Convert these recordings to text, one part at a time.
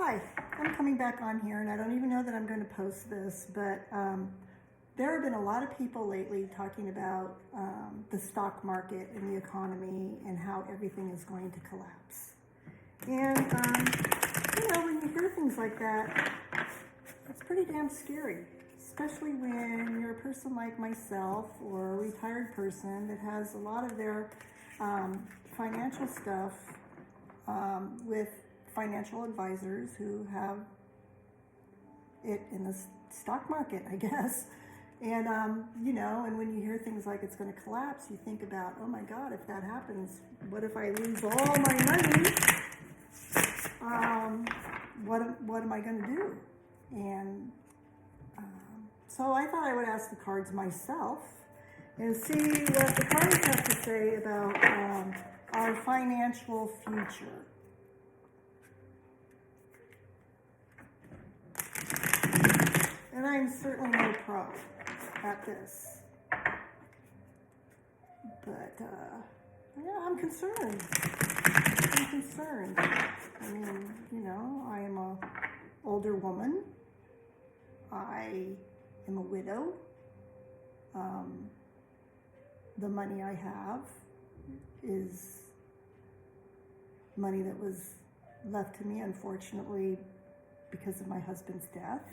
Hi, I'm coming back on here, and I don't even know that I'm going to post this, but there have been a lot of people lately talking about the stock market and the economy and how everything is going to collapse. And, when you hear things like that, it's pretty damn scary, especially when you're a person like myself or a retired person that has a lot of their financial stuff with financial advisors who have it in the stock market, I guess. And, and when you hear things like it's going to collapse, you think about, oh my God, if that happens, what if I lose all my money? What am I going to do? And so I thought I would ask the cards myself and see what the cards have to say about our financial future. And I'm certainly no pro at this. But, I'm concerned. I mean, I am an older woman. I am a widow. The money I have is money that was left to me, unfortunately, because of my husband's death.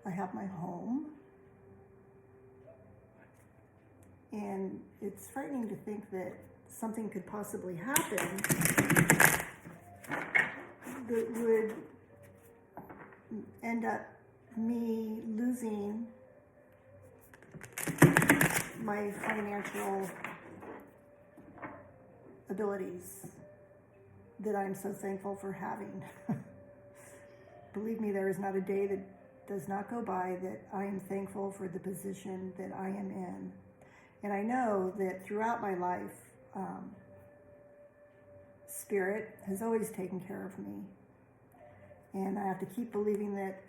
I have my home. And it's frightening to think that something could possibly happen that would end up me losing my financial abilities that I'm so thankful for having. Believe me, there is not a day that does not go by that I am thankful for the position that I am in. And I know that throughout my life, Spirit has always taken care of me. And I have to keep believing that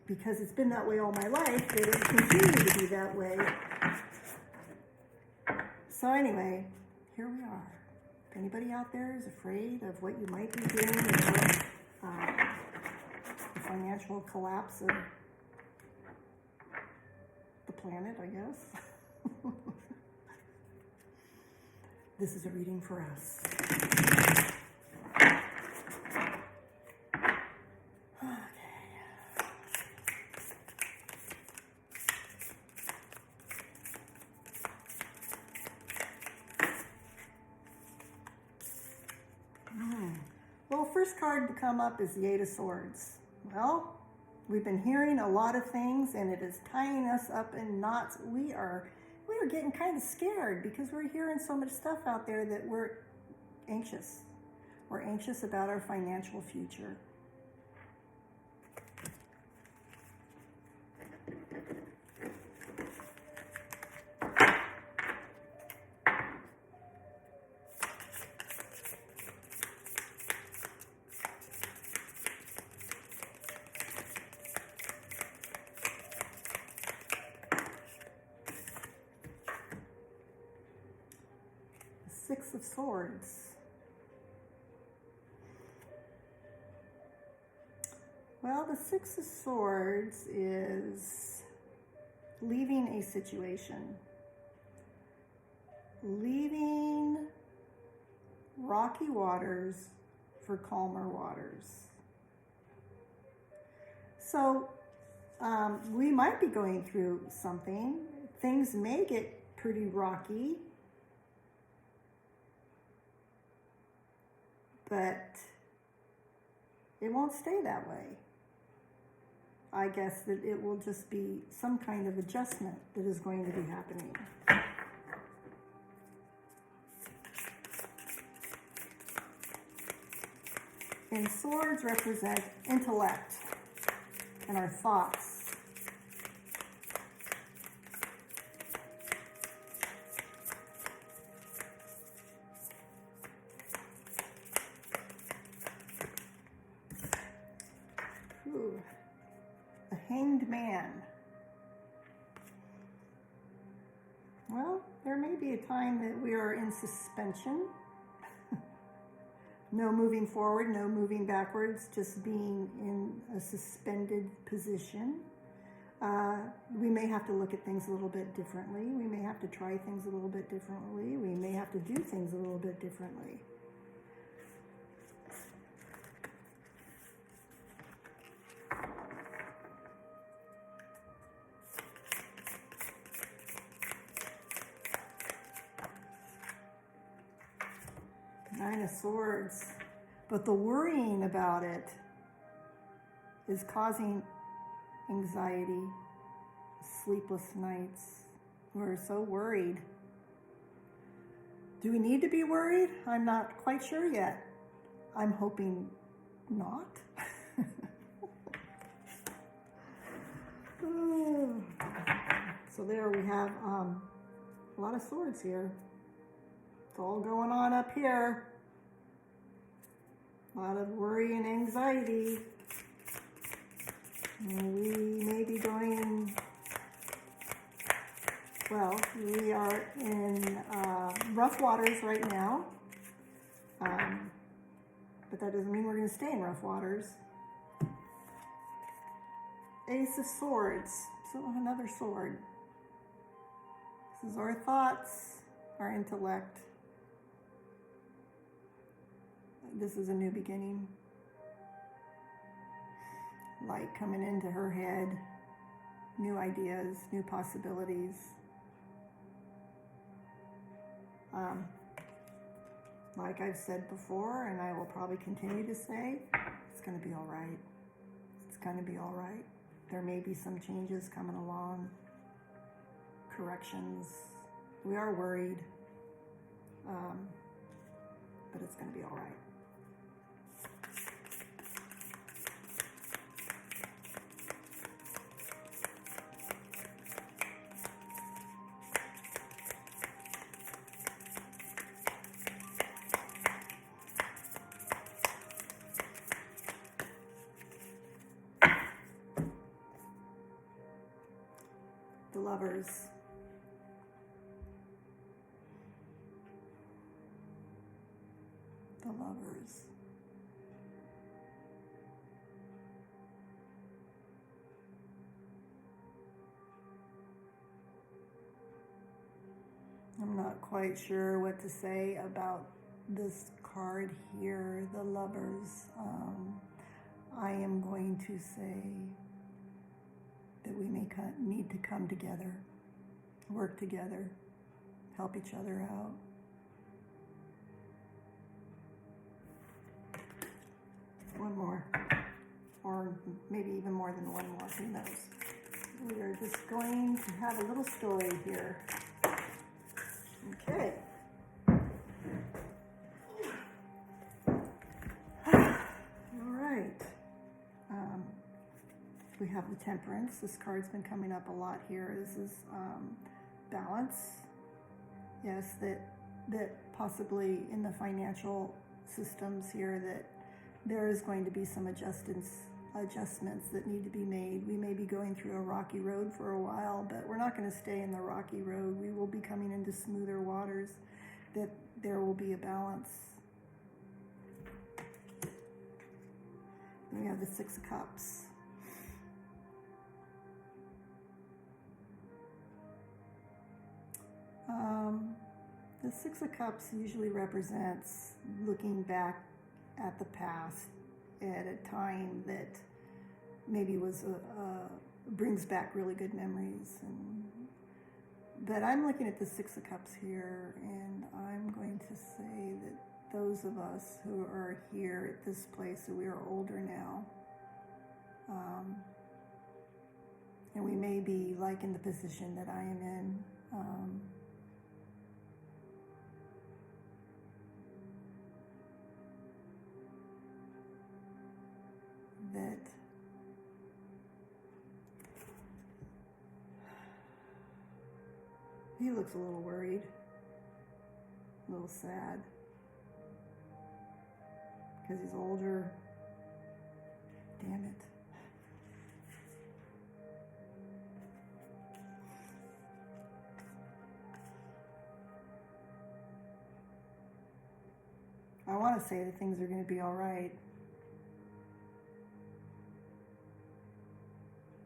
because it's been that way all my life, that it will continue to be that way. So anyway, here we are. If anybody out there is afraid of what you might be doing with the financial collapse of the planet, I guess. This is a reading for us. Well, first card to come up is the Eight of Swords. Well, we've been hearing a lot of things, and it is tying us up in knots. We are getting kind of scared because we're hearing so much stuff out there that we're anxious. We're anxious about our financial future. Six of Swords. Well, the Six of Swords is leaving a situation, leaving rocky waters for calmer waters. So we might be going through something. Things may get pretty rocky. But it won't stay that way. I guess that it will just be some kind of adjustment that is going to be happening. And swords represent intellect and our thoughts. Ooh, the Hanged Man. Well, there may be a time that we are in suspension No moving forward, no moving backwards, just being in a suspended position. We may have to look at things a little bit differently. We may have to try things a little bit differently. We may have to do things a little bit differently. Nine of Swords. But the worrying about it is causing anxiety, sleepless nights. We're so worried. Do we need to be worried? I'm not quite sure yet. I'm hoping not. So there we have a lot of swords here. It's all going on up here. A lot of worry and anxiety. And we may be going, well, we are in rough waters right now. But that doesn't mean we're going to stay in rough waters. Ace of Swords. So another sword. This is our thoughts, our intellect. This is a new beginning. Light coming into her head. New ideas, new possibilities. Like I've said before, and I will probably continue to say, it's going to be all right. It's going to be all right. There may be some changes coming along, corrections. We are worried, but it's going to be all right. The Lovers. The Lovers. I'm not quite sure what to say about this card here, the Lovers. I am going to say that we may need to come together, work together, help each other out. One more, or maybe even more than one more, who knows. We are just going to have a little story here. Okay. All right. We have the Temperance. This card's been coming up a lot here. This is balance. Yes, that possibly in the financial systems here that there is going to be some adjustments that need to be made. We may be going through a rocky road for a while, but we're not going to stay in the rocky road. We will be coming into smoother waters, that there will be a balance. Then we have the Six of Cups. The Six of Cups usually represents looking back at the past at a time that maybe was brings back really good memories. But I'm looking at the Six of Cups here, and I'm going to say that those of us who are here at this place, that we are older now, and we may be like in the position that I am in, that he looks a little worried, a little sad, because he's older. Damn it. I want want to say that things are going to be all right,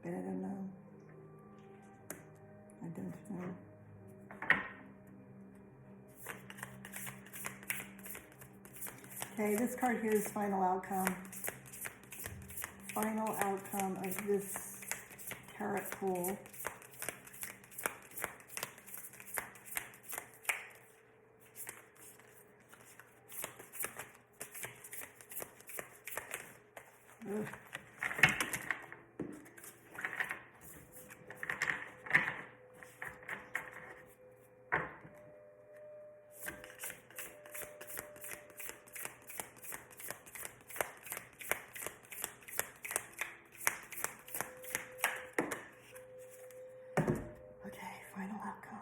but I don't know. I don't know. Okay, this card here is final outcome. Final outcome of this tarot pool. Ugh. Final outcome.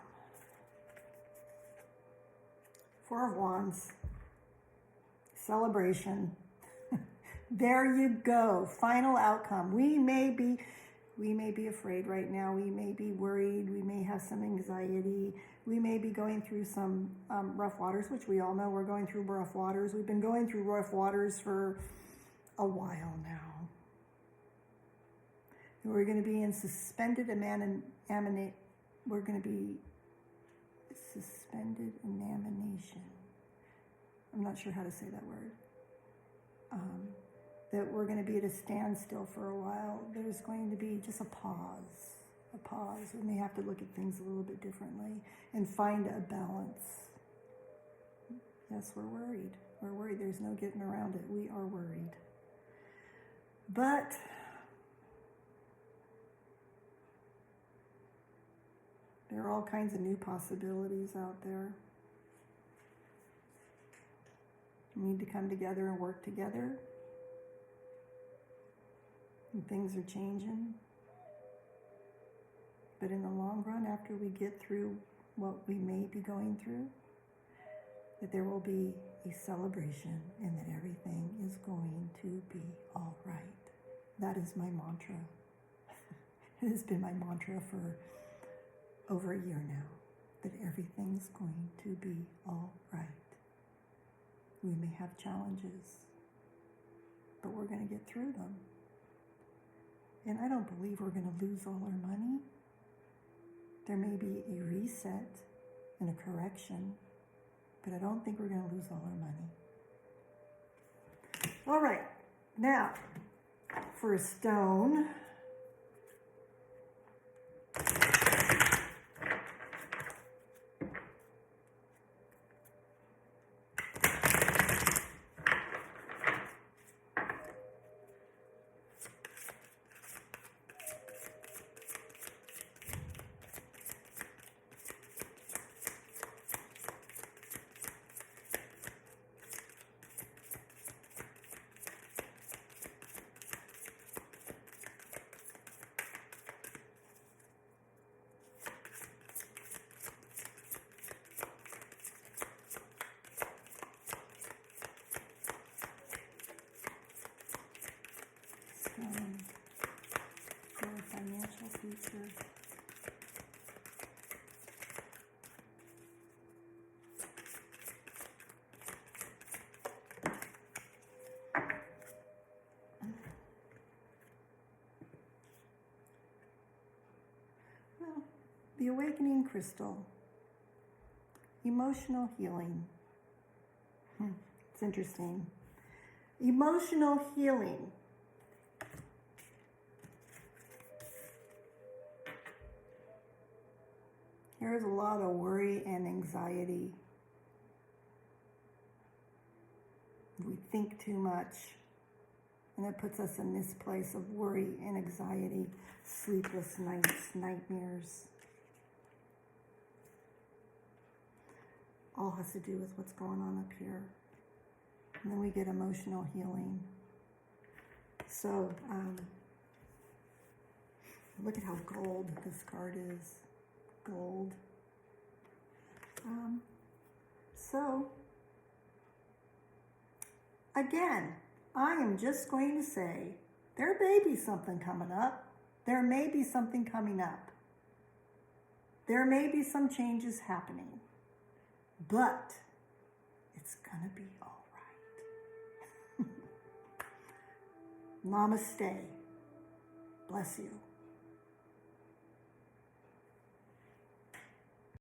Four of Wands. Celebration. There you go. Final outcome. We may be afraid right now. We may be worried. We may have some anxiety. We may be going through some rough waters, which we all know we're going through rough waters. We've been going through rough waters for a while now. We're going to be in suspended we're going to be suspended animation. I'm not sure how to say that word. That we're going to be at a standstill for a while. There's going to be just a pause. We may have to look at things a little bit differently and find a balance. Yes, we're worried. We're worried. There's no getting around it. We are worried. But there are all kinds of new possibilities out there. We need to come together and work together. And things are changing. But in the long run, after we get through what we may be going through, that there will be a celebration and that everything is going to be all right. That is my mantra. It has been my mantra for over a year now, that everything's going to be all right. We may have challenges, but we're going to get through them. And I don't believe we're going to lose all our money. There may be a reset and a correction, but I don't think we're going to lose all our money. All right, now for a stone. For a financial future. Well, the awakening crystal. Emotional healing. It's interesting. Emotional healing. There's a lot of worry and anxiety. We think too much, and it puts us in this place of worry and anxiety, sleepless nights, nightmares. All has to do with what's going on up here. And then we get emotional healing. So, look at how gold this card is. Gold. So, again, I am just going to say there may be something coming up. There may be something coming up. There may be some changes happening. But it's going to be all right. Namaste. Bless you.